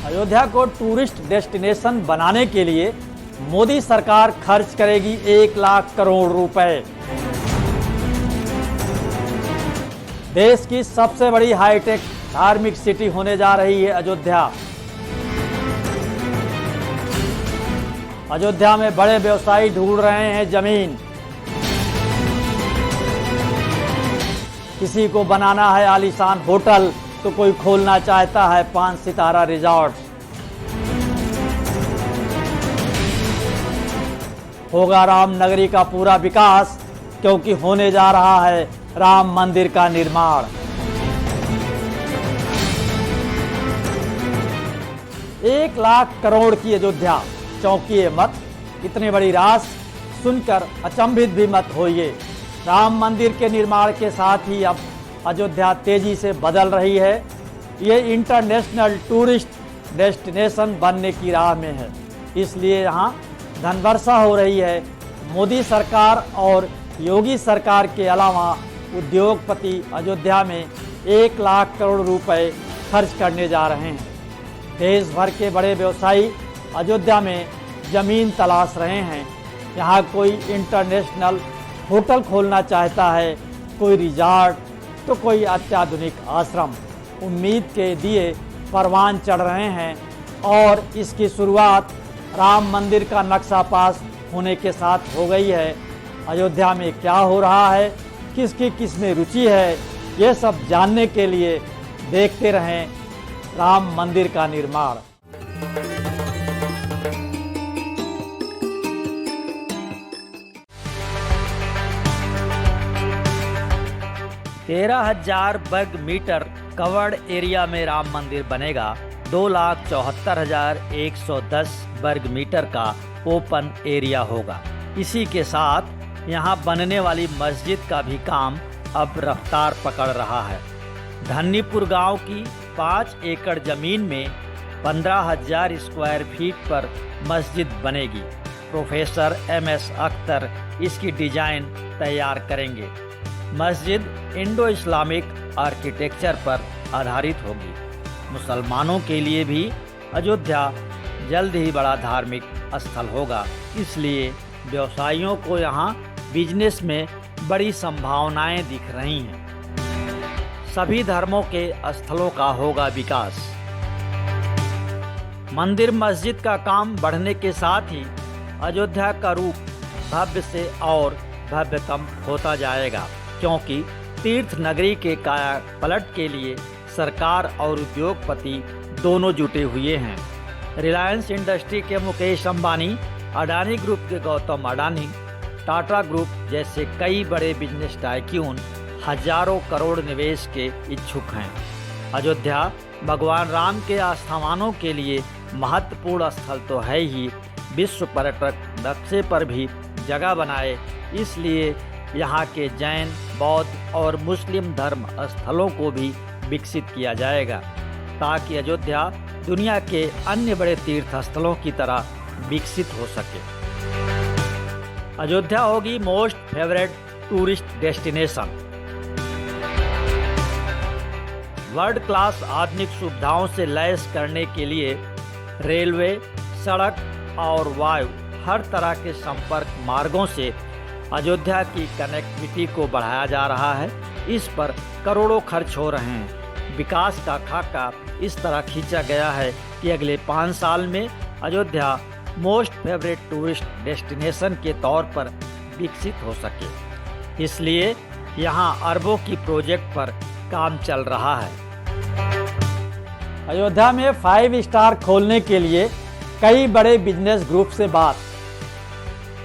अयोध्या को tourist destination बनाने के लिए मोदी सरकार खर्च करेगी 1 लाख करोड़ रुपए। देश की सबसे बड़ी हाईटेक धार्मिक सिटी होने जा रही है अयोध्या। अयोध्या में बड़े व्यवसायी ढूंढ रहे हैं जमीन। किसी को बनाना है आलीशान होटल तो कोई खोलना चाहता है 5 सितारा रिजॉर्ट। होगा राम नगरी का पूरा विकास, क्योंकि होने जा रहा है राम मंदिर का निर्माण। एक लाख करोड़ की अयोध्या, चौंकिए मत। इतनी बड़ी राशि सुनकर अचंभित भी मत होइए। राम मंदिर के निर्माण के साथ ही अब अयोध्या तेजी से बदल रही है। ये इंटरनेशनल टूरिस्ट डेस्टिनेशन बनने की राह में है, इसलिए यहाँ धनवर्षा हो रही है। मोदी सरकार और योगी सरकार के अलावा उद्योगपति अयोध्या में 1 लाख करोड़ रुपए खर्च करने जा रहे हैं। देश भर के बड़े व्यवसायी अयोध्या में जमीन तलाश रहे हैं। यहाँ कोई इंटरनेशनल होटल खोलना चाहता है, कोई रिजॉर्ट तो कोई अत्याधुनिक आश्रम। उम्मीद के दिए परवान चढ़ रहे हैं और इसकी शुरुआत राम मंदिर का नक्शा पास होने के साथ हो गई है। अयोध्या में क्या हो रहा है, किसकी किस में रुचि है, ये सब जानने के लिए देखते रहें राम मंदिर का निर्माण। तेरह 13,000 वर्ग मीटर कवर्ड एरिया में राम मंदिर बनेगा। 2,74,110 वर्ग मीटर का ओपन एरिया होगा। इसी के साथ यहाँ बनने वाली मस्जिद का भी काम अब रफ्तार पकड़ रहा है। धन्नीपुर गांव की 5 एकड़ जमीन में 15,000 स्क्वायर फीट पर मस्जिद बनेगी। प्रोफेसर MS अख्तर इसकी डिजाइन तैयार करेंगे। मस्जिद इंडो इस्लामिक आर्किटेक्चर पर आधारित होगी। मुसलमानों के लिए भी अयोध्या जल्द ही बड़ा धार्मिक स्थल होगा, इसलिए व्यवसायियों को यहाँ बिजनेस में बड़ी संभावनाएं दिख रही हैं। सभी धर्मों के स्थलों का होगा विकास। मंदिर मस्जिद का काम बढ़ने के साथ ही अयोध्या का रूप भव्य से और भव्यतम होता जाएगा, क्योंकि तीर्थ नगरी के काया पलट के लिए सरकार और उद्योगपति दोनों जुटे हुए हैं। रिलायंस इंडस्ट्री के मुकेश अंबानी, अडानी ग्रुप के गौतम अडानी, टाटा ग्रुप जैसे कई बड़े बिजनेस टाइकून हजारों करोड़ निवेश के इच्छुक हैं। अयोध्या भगवान राम के आस्थानों के लिए महत्वपूर्ण स्थल तो है ही, विश्व पर्यटक नक्शे पर भी जगह बनाए, इसलिए यहाँ के जैन, बौद्ध और मुस्लिम धर्म स्थलों को भी विकसित किया जाएगा, ताकि अयोध्या दुनिया के अन्य बड़े तीर्थ स्थलों की तरह विकसित हो सके। अयोध्या होगी most favourite tourist destination. World class आधुनिक सुविधाओं से लैस करने के लिए रेलवे, सड़क और वायु हर तरह के संपर्क मार्गों से अयोध्या की कनेक्टिविटी को बढ़ाया जा रहा है। इस पर करोड़ों खर्च हो रहे हैं। विकास का खाका इस तरह खींचा गया है कि अगले 5 साल में Ayodhya most favourite tourist destination के तौर पर विकसित हो सके। इसलिए यहाँ अरबों की प्रोजेक्ट पर काम चल रहा है। अयोध्या में 5 स्टार खोलने के लिए कई बड़े बिजनेस ग्रुप से बात।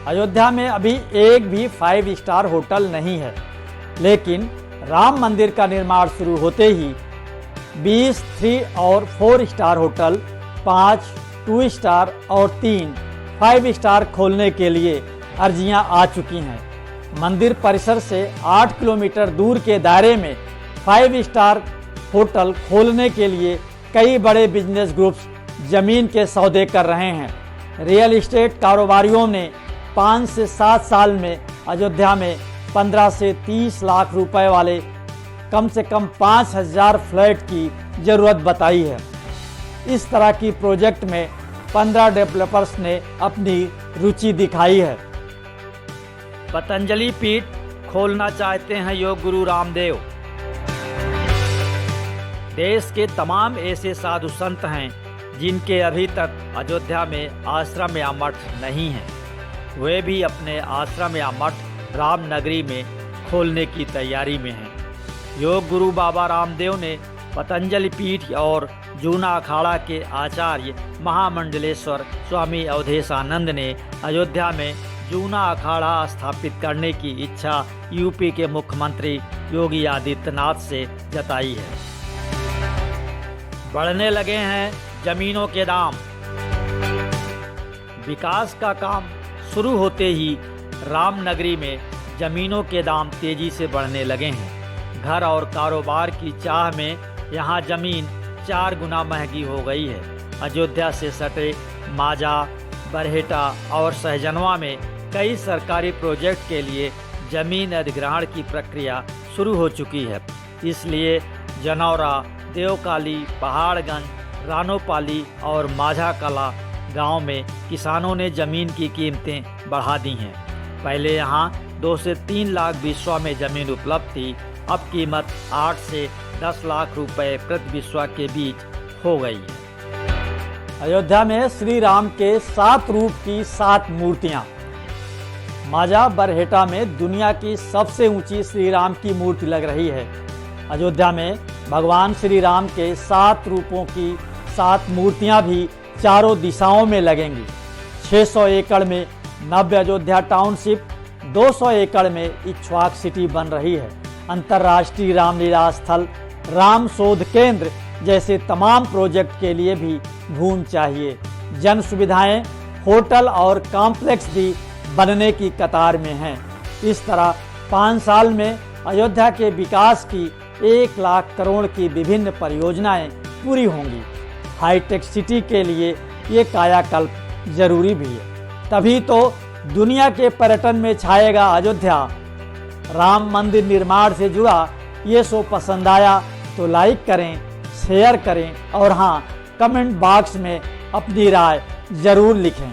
अयोध्या में अभी एक भी 5 स्टार होटल नहीं है, लेकिन राम मंदिर का निर्माण शुरू होते ही 20 3 और 4 स्टार होटल, 5 2 स्टार और 3 5 स्टार खोलने के लिए अर्जियां आ चुकी हैं। मंदिर परिसर से 8 किलोमीटर दूर के दायरे में 5 स्टार होटल खोलने के लिए कई बड़े बिजनेस ग्रुप्स जमीन के सौदे कर रहे हैं। रियल एस्टेट कारोबारियों ने 5 से 7 साल में अयोध्या में 15 से 30 लाख रुपए वाले कम से कम 5,000 फ्लैट की जरूरत बताई है। इस तरह की प्रोजेक्ट में 15 डेवलपर्स ने अपनी रुचि दिखाई है। पतंजलि पीठ खोलना चाहते हैं योग गुरु रामदेव। देश के तमाम ऐसे साधु संत हैं जिनके अभी तक अयोध्या में आश्रम या मठ नहीं है। वे भी अपने आश्रम या मठ रामनगरी में खोलने की तैयारी में हैं। योग गुरु बाबा रामदेव ने पतंजलि पीठ और जूना अखाड़ा के आचार्य महामंडलेश्वर स्वामी अवधेशानंद ने अयोध्या में जूना अखाड़ा स्थापित करने की इच्छा यूपी के मुख्यमंत्री योगी आदित्यनाथ से जताई है। बढ़ने लगे हैं जमीनों के दाम। विकास का काम शुरू होते ही रामनगरी में जमीनों के दाम तेजी से बढ़ने लगे हैं। घर और कारोबार की चाह में यहाँ जमीन 4 गुना महंगी हो गई है। अयोध्या से सटे माजा, बरहेटा और सहजनवा में कई सरकारी प्रोजेक्ट के लिए जमीन अधिग्रहण की प्रक्रिया शुरू हो चुकी है। इसलिए जनौरा, देवकाली, पहाड़गंज, रानोपाली और माझा कला गांव में किसानों ने जमीन की कीमतें बढ़ा दी हैं। पहले यहां 2 से 3 लाख बिस्वा में जमीन उपलब्ध थी, अब कीमत 8 से 10 लाख रुपए प्रति बिस्वा के बीच हो गई है। अयोध्या में श्री राम के 7 रूप की 7 मूर्तियां। माझा बरहेटा में दुनिया की सबसे ऊंची श्री राम की मूर्ति लग रही है। अयोध्या में भगवान श्री राम के 7 रूपों की 7 मूर्तियां भी चारों दिशाओं में लगेंगी। 600 एकड़ में नव्य अयोध्या टाउनशिप, 200 एकड़ में इक्ष्वाक सिटी बन रही है। अंतर्राष्ट्रीय रामलीला स्थल, राम शोध केंद्र जैसे तमाम प्रोजेक्ट के लिए भी भूमि चाहिए। जन सुविधाएं, होटल और कॉम्प्लेक्स भी बनने की कतार में हैं। इस तरह 5 साल में अयोध्या के विकास की 1 लाख करोड़ की विभिन्न परियोजनाएं पूरी होंगी। हाईटेक सिटी के लिए ये कायाकल्प जरूरी भी है। तभी तो दुनिया के पर्यटन में छाएगा अयोध्या। राम मंदिर निर्माण से जुड़ा ये शो पसंद आया तो लाइक करें, शेयर करें और हाँ, कमेंट बॉक्स में अपनी राय जरूर लिखें।